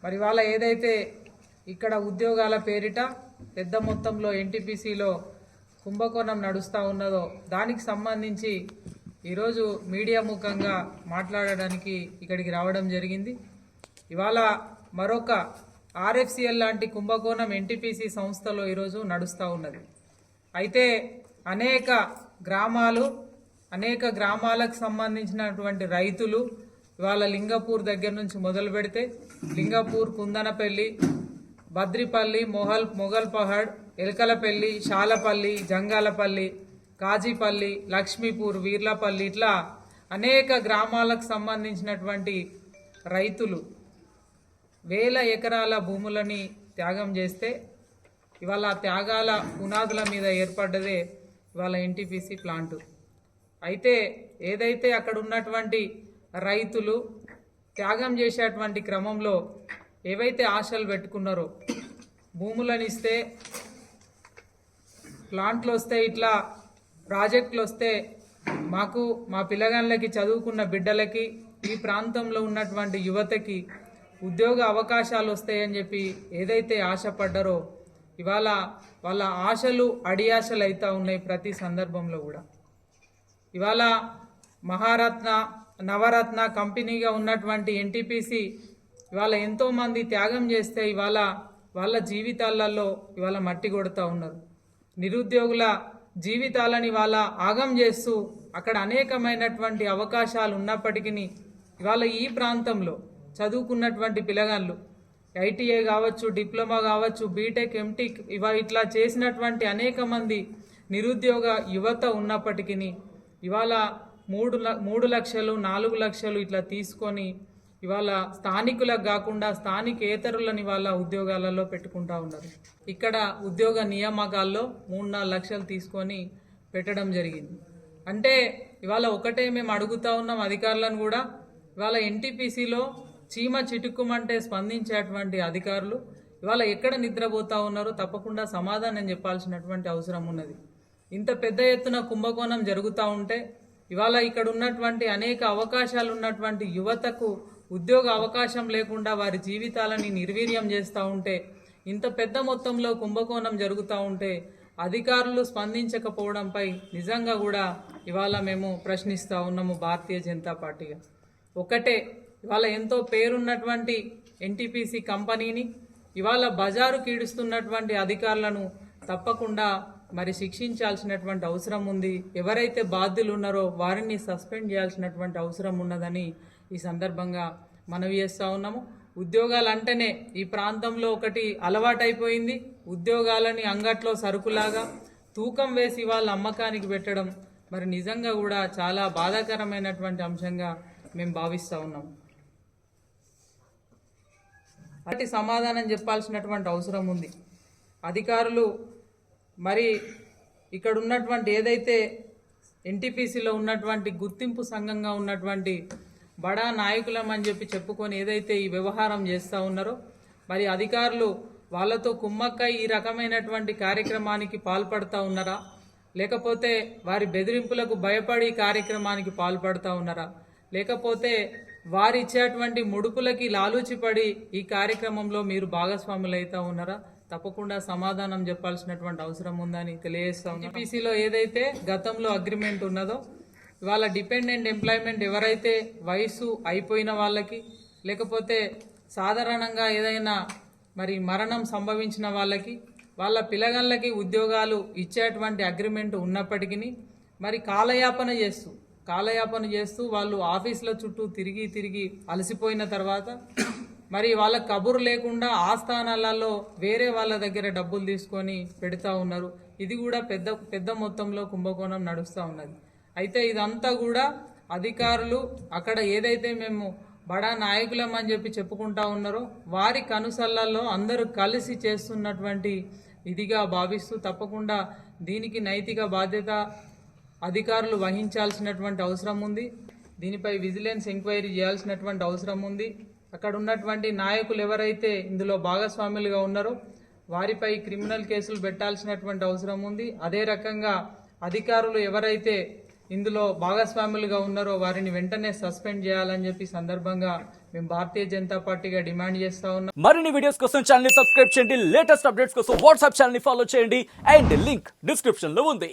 మరి వాళ్ళ ఏదైతే ఇక్కడ ఉద్యోగాల పేరిట పెద్ద మొత్తంలో ఎన్టీపీసీలో కుంభకోణం నడుస్తూ ఉన్నదో దానికి సంబంధించి ఈరోజు మీడియా ముఖంగా మాట్లాడడానికి ఇక్కడికి రావడం జరిగింది. ఇవాళ మరొక ఆర్ఎఫ్సిఎల్ లాంటి కుంభకోణం ఎన్టీపీసీ సంస్థలో ఈరోజు నడుస్తూ ఉన్నది. అయితే అనేక గ్రామాలకు సంబంధించినటువంటి రైతులు ఇవాళ లింగపూర్ దగ్గర నుంచి మొదలు పెడితే లింగపూర్, కుందనపల్లి, బద్రిపల్లి, మొగల్పహాడ్, ఎలకలపల్లి, శాలపల్లి, జంగాలపల్లి, కాజీపల్లి, లక్ష్మీపూర్, వీర్లపల్లి ఇట్లా అనేక గ్రామాలకు సంబంధించినటువంటి రైతులు వేల ఎకరాల భూములని త్యాగం చేస్తే ఇవాళ త్యాగాల పునాదుల మీద ఏర్పడ్డదే ఇవాళ ఎన్టీపీసీ ప్లాంటు. అయితే ఏదైతే అక్కడ ఉన్నటువంటి రైతులు త్యాగం చేసేటువంటి క్రమంలో ఏవైతే ఆశలు పెట్టుకున్నారో భూములను ఇస్తే, ప్లాంట్లు వస్తే, ఇట్లా ప్రాజెక్టులు వస్తే మాకు మా పిల్లగాళ్ళకి చదువుకున్న బిడ్డలకి ఈ ప్రాంతంలో ఉన్నటువంటి యువతకి ఉద్యోగ అవకాశాలు వస్తాయని చెప్పి ఏదైతే ఆశపడ్డారో ఇవాళ వాళ్ళ ఆశలు అడియాశలు అవుతూ ఉన్నాయి. ప్రతి సందర్భంలో కూడా ఇవాళ మహారత్న, నవరత్న కంపెనీగా ఉన్నటువంటి ఎన్టీపీసీ ఇవాళ ఎంతోమంది త్యాగం చేస్తే ఇవాళ వాళ్ళ జీవితాలలో ఇవాళ మట్టి కొడుతూ ఉన్నారు. నిరుద్యోగుల జీవితాలని వాళ్ళ ఆగం చేస్తూ అక్కడ అనేకమైనటువంటి అవకాశాలు ఉన్నప్పటికీ ఇవాళ ఈ ప్రాంతంలో చదువుకున్నటువంటి పిల్లగాళ్ళు ఐటీఐ కావచ్చు, డిప్లొమా కావచ్చు, బీటెక్, ఎంటెక్ ఇట్లా చేసినటువంటి అనేక మంది నిరుద్యోగ యువత ఉన్నప్పటికీ ఇవాళ 3 లక్షలు 4 లక్షలు ఇట్లా తీసుకొని ఇవాళ స్థానికులకు కాకుండా స్థానికేతరులని వాళ్ళ ఉద్యోగాలలో పెట్టుకుంటా ఉన్నారు. ఇక్కడ ఉద్యోగ నియామకాల్లో 3-4 లక్షలు తీసుకొని పెట్టడం జరిగింది. అంటే ఇవాళ ఒకటే మేము అడుగుతా ఉన్నాం అధికారులను కూడా, ఇవాళ ఎన్టీపీసీలో చీమ చిటుక్కుమంటే స్పందించేటువంటి అధికారులు ఇవాళ ఎక్కడ నిద్రపోతా ఉన్నారో తప్పకుండా సమాధానం చెప్పాల్సినటువంటి అవసరం ఉన్నది. ఇంత పెద్ద ఎత్తున కుంభకోణం జరుగుతూ ఉంటే ఇవాళ ఇక్కడ ఉన్నటువంటి అనేక అవకాశాలు ఉన్నటువంటి యువతకు ఉద్యోగ అవకాశం లేకుండా వారి జీవితాలని నిర్వీర్యం చేస్తూ ఉంటే, ఇంత పెద్ద మొత్తంలో కుంభకోణం జరుగుతూ ఉంటే అధికారులు స్పందించకపోవడంపై నిజంగా కూడా ఇవాళ మేము ప్రశ్నిస్తూ ఉన్నాము భారతీయ జనతా పార్టీగా. ఒకటే, ఇవాళ ఎంతో పేరున్నటువంటి ఎన్టీపీసీ కంపెనీని ఇవాళ బజారు కీడుస్తున్నటువంటి అధికారులను తప్పకుండా మరి శిక్షించాల్సినటువంటి అవసరం ఉంది. ఎవరైతే బాధ్యులు ఉన్నారో వారిని సస్పెండ్ చేయాల్సినటువంటి అవసరం ఉన్నదని ఈ సందర్భంగా మనవి చేస్తూ ఉన్నాము. ఉద్యోగాలు అంటేనే ఈ ప్రాంతంలో ఒకటి అలవాటైపోయింది. ఉద్యోగాలని అంగట్లో సరుకులాగా తూకం వేసి వాళ్ళ అమ్మకానికి పెట్టడం మరి నిజంగా కూడా చాలా బాధాకరమైనటువంటి అంశంగా మేము భావిస్తూ ఉన్నాం. అటు సమాధానం చెప్పాల్సినటువంటి అవసరం ఉంది. అధికారులు మరి ఇక్కడ ఉన్నటువంటి ఏదైతే ఎన్టీపీసీలో ఉన్నటువంటి గుర్తింపు సంఘంగా ఉన్నటువంటి బడా నాయకులం అని చెప్పి చెప్పుకొని ఏదైతే ఈ వ్యవహారం చేస్తూ ఉన్నారో మరి అధికారులు వాళ్ళతో కుమ్మక్కై ఈ రకమైనటువంటి కార్యక్రమానికి పాల్పడుతూ ఉన్నారా, లేకపోతే వారి బెదిరింపులకు భయపడి కార్యక్రమానికి పాల్పడుతూ ఉన్నారా, లేకపోతే వారు ఇచ్చేటువంటి ముడుపులకి లాలూచిపడి ఈ కార్యక్రమంలో మీరు భాగస్వాములు అవుతూ ఉన్నారా? తప్పకుండా సమాధానం చెప్పాల్సినటువంటి అవసరం ఉందని తెలియజేస్తాం. ఎన్టీపీసీలో ఏదైతే గతంలో అగ్రిమెంట్ ఉన్నదో ఇవాళ డిపెండెంట్ ఎంప్లాయ్మెంట్ ఎవరైతే వయసు అయిపోయిన వాళ్ళకి, లేకపోతే సాధారణంగా ఏదైనా మరి మరణం సంభవించిన వాళ్ళకి, వాళ్ళ పిల్లగాళ్ళకి ఉద్యోగాలు ఇచ్చేటువంటి అగ్రిమెంట్ ఉన్నప్పటికీ మరి కాలయాపన చేస్తూ వాళ్ళు ఆఫీసుల చుట్టూ తిరిగి అలసిపోయిన తర్వాత మరి వాళ్ళ కబురు లేకుండా ఆ స్థానాలలో వేరే వాళ్ళ దగ్గర డబ్బులు తీసుకొని పెడతా ఉన్నారు. ఇది కూడా పెద్ద మొత్తంలో కుంభకోణం నడుస్తూ ఉన్నది. అయితే ఇదంతా కూడా అధికారులు అక్కడ ఏదైతే మేము బడా నాయకులం అని చెప్పి చెప్పుకుంటా ఉన్నారో వారి కనుసల్లలో అందరూ కలిసి చేస్తున్నటువంటి ఇదిగా భావిస్తూ తప్పకుండా దీనికి నైతిక బాధ్యత అధికారులు వహించాల్సినటువంటి అవసరం ఉంది. దీనిపై విజిలెన్స్ ఎంక్వైరీ చేయాల్సినటువంటి అవసరం ఉంది. అక్కడ ఉన్నటువంటి నాయకులు ఎవరైతే ఇందులో భాగస్వాములుగా ఉన్నారో వారిపై క్రిమినల్ కేసులు పెట్టాల్సినటువంటి అవసరం ఉంది. అదే రకంగా అధికారులు ఎవరైతే ఇందులో భాగస్వాములుగా ఉన్నారో వారిని వెంటనే సస్పెండ్ చేయాలని చెప్పి సందర్భంగా మేము భారతీయ జనతా పార్టీగా డిమాండ్ చేస్తా ఉన్నాం. మరిన్ని వీడియోస్ కోసం ఛానల్ ని సబ్స్క్రైబ్ చేయండి, లేటెస్ట్ అప్డేట్స్ కోసం వాట్సాప్ ఛానల్ ని ఫాలో చేయండి అండ్ లింక్ డిస్క్రిప్షన్ లో ఉంది.